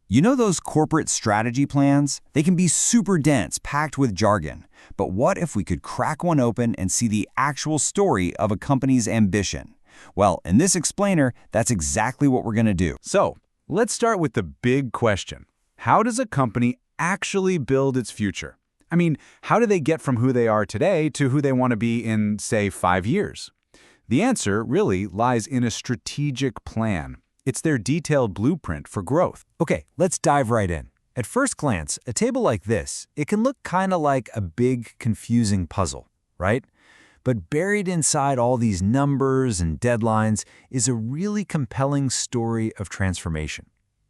You know those corporate strategy plans? They can be super dense, packed with jargon. But what if we could crack one open and see the actual story of a company's ambition? Well, in this explainer, that's exactly what we're going to do. So, let's start with the big question. How does a company actually build its future? I mean, how do they get from who they are today to who they want to be in, say, 5 years? The answer really lies in a strategic plan. It's their detailed blueprint for growth. Okay, let's dive right in. At first glance, a table like this, it can look kind of like a big, confusing puzzle, right? But buried inside all these numbers and deadlines is a really compelling story of transformation.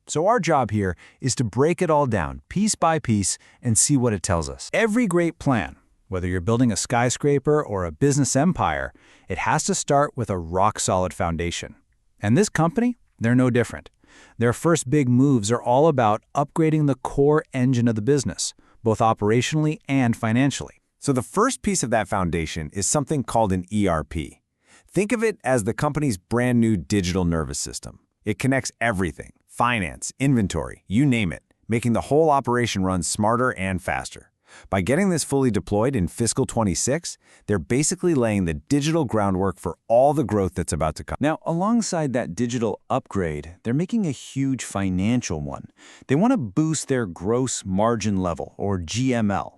So our job here is to break it all down, piece by piece, and see what it tells us. Every great plan, whether you're building a skyscraper or a business empire, it has to start with a rock-solid foundation. And this company, they're no different. Their first big moves are all about upgrading the core engine of the business, both operationally and financially. So the first piece of that foundation is something called an ERP. Think of it as the company's brand new digital nervous system. It connects everything, finance, inventory, you name it, making the whole operation run smarter and faster. By getting this fully deployed in fiscal 26, they're basically laying the digital groundwork for all the growth that's about to come. Now, alongside that digital upgrade, they're making a huge financial one. They want to boost their gross margin level, or GML.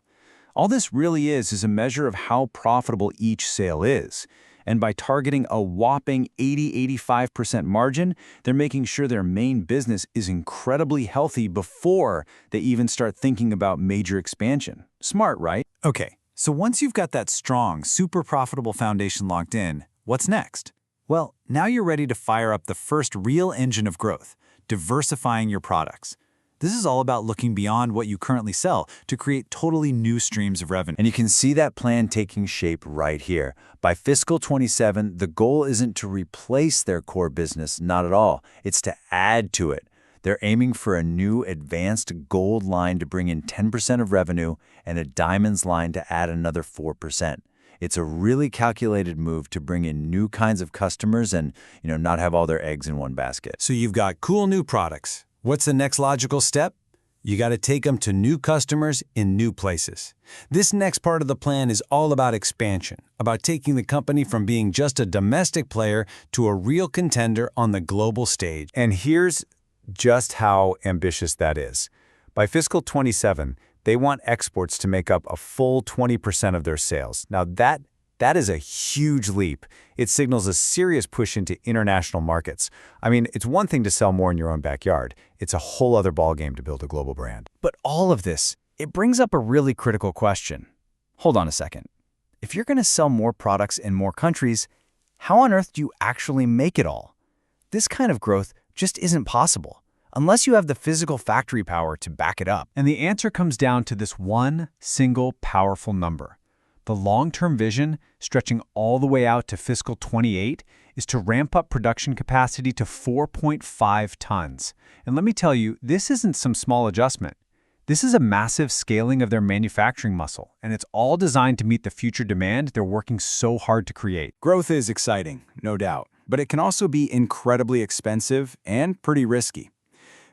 All this really is a measure of how profitable each sale is. And by targeting a whopping 80–85% margin, they're making sure their main business is incredibly healthy before they even start thinking about major expansion. Smart, right? Okay, so once you've got that strong, super profitable foundation locked in, what's next? Well, now you're ready to fire up the first real engine of growth, diversifying your products. This is all about looking beyond what you currently sell to create totally new streams of revenue. And you can see that plan taking shape right here. By fiscal 27, the goal isn't to replace their core business, not at all. It's to add to it. They're aiming for a new advanced gold line to bring in 10% of revenue and a diamonds line to add another 4%. It's a really calculated move to bring in new kinds of customers and, not have all their eggs in one basket. So you've got cool new products. What's the next logical step? You got to take them to new customers in new places. This next part of the plan is all about expansion, about taking the company from being just a domestic player to a real contender on the global stage. And here's just how ambitious that is. By fiscal 27, they want exports to make up a full 20% of their sales. Now that is a huge leap. It signals a serious push into international markets. I mean, it's one thing to sell more in your own backyard. It's a whole other ballgame to build a global brand. But all of this, it brings up a really critical question. Hold on a second. If you're going to sell more products in more countries, how on earth do you actually make it all? This kind of growth just isn't possible, unless you have the physical factory power to back it up. And the answer comes down to this one single powerful number. The long-term vision, stretching all the way out to fiscal 28, is to ramp up production capacity to 4.5 tons. And let me tell you, this isn't some small adjustment. This is a massive scaling of their manufacturing muscle, and it's all designed to meet the future demand they're working so hard to create. Growth is exciting, no doubt, but it can also be incredibly expensive and pretty risky.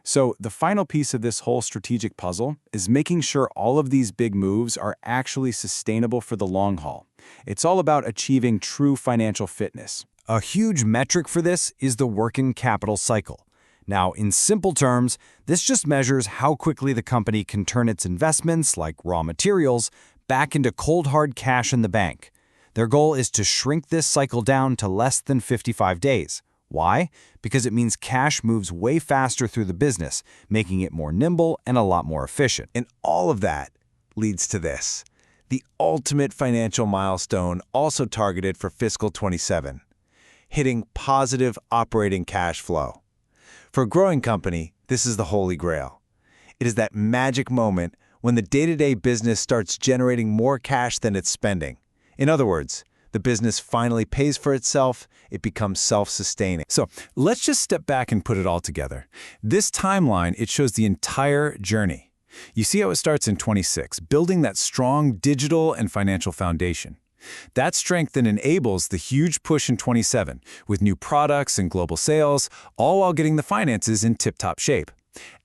So the final piece of this whole strategic puzzle is making sure all of these big moves are actually sustainable for the long haul. It's all about achieving true financial fitness. A huge metric for this is the working capital cycle. Now, in simple terms, this just measures how quickly the company can turn its investments, like raw materials, back into cold hard cash in the bank. Their goal is to shrink this cycle down to less than 55 days. Why? Because it means cash moves way faster through the business, making it more nimble and a lot more efficient. And all of that leads to this, the ultimate financial milestone also targeted for fiscal 27, hitting positive operating cash flow. For a growing company, this is the holy grail. It is that magic moment when the day-to-day business starts generating more cash than it's spending. In other words, the business finally pays for itself, it becomes self-sustaining. So let's just step back and put it all together. This timeline, it shows the entire journey. You see how it starts in 26, building that strong digital and financial foundation. That strength then enables the huge push in 27, with new products and global sales, all while getting the finances in tip-top shape.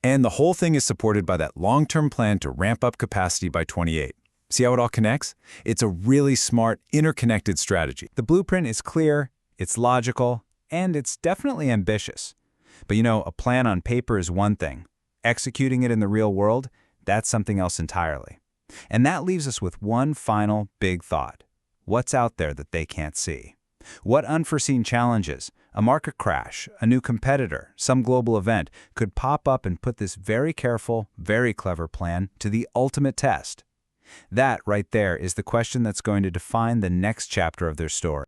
And the whole thing is supported by that long-term plan to ramp up capacity by 28. See how it all connects? It's a really smart, interconnected strategy. The blueprint is clear, it's logical, and it's definitely ambitious. But a plan on paper is one thing. Executing it in the real world, that's something else entirely. And that leaves us with one final big thought. What's out there that they can't see? What unforeseen challenges, a market crash, a new competitor, some global event, could pop up and put this very careful, very clever plan to the ultimate test? That right there is the question that's going to define the next chapter of their story.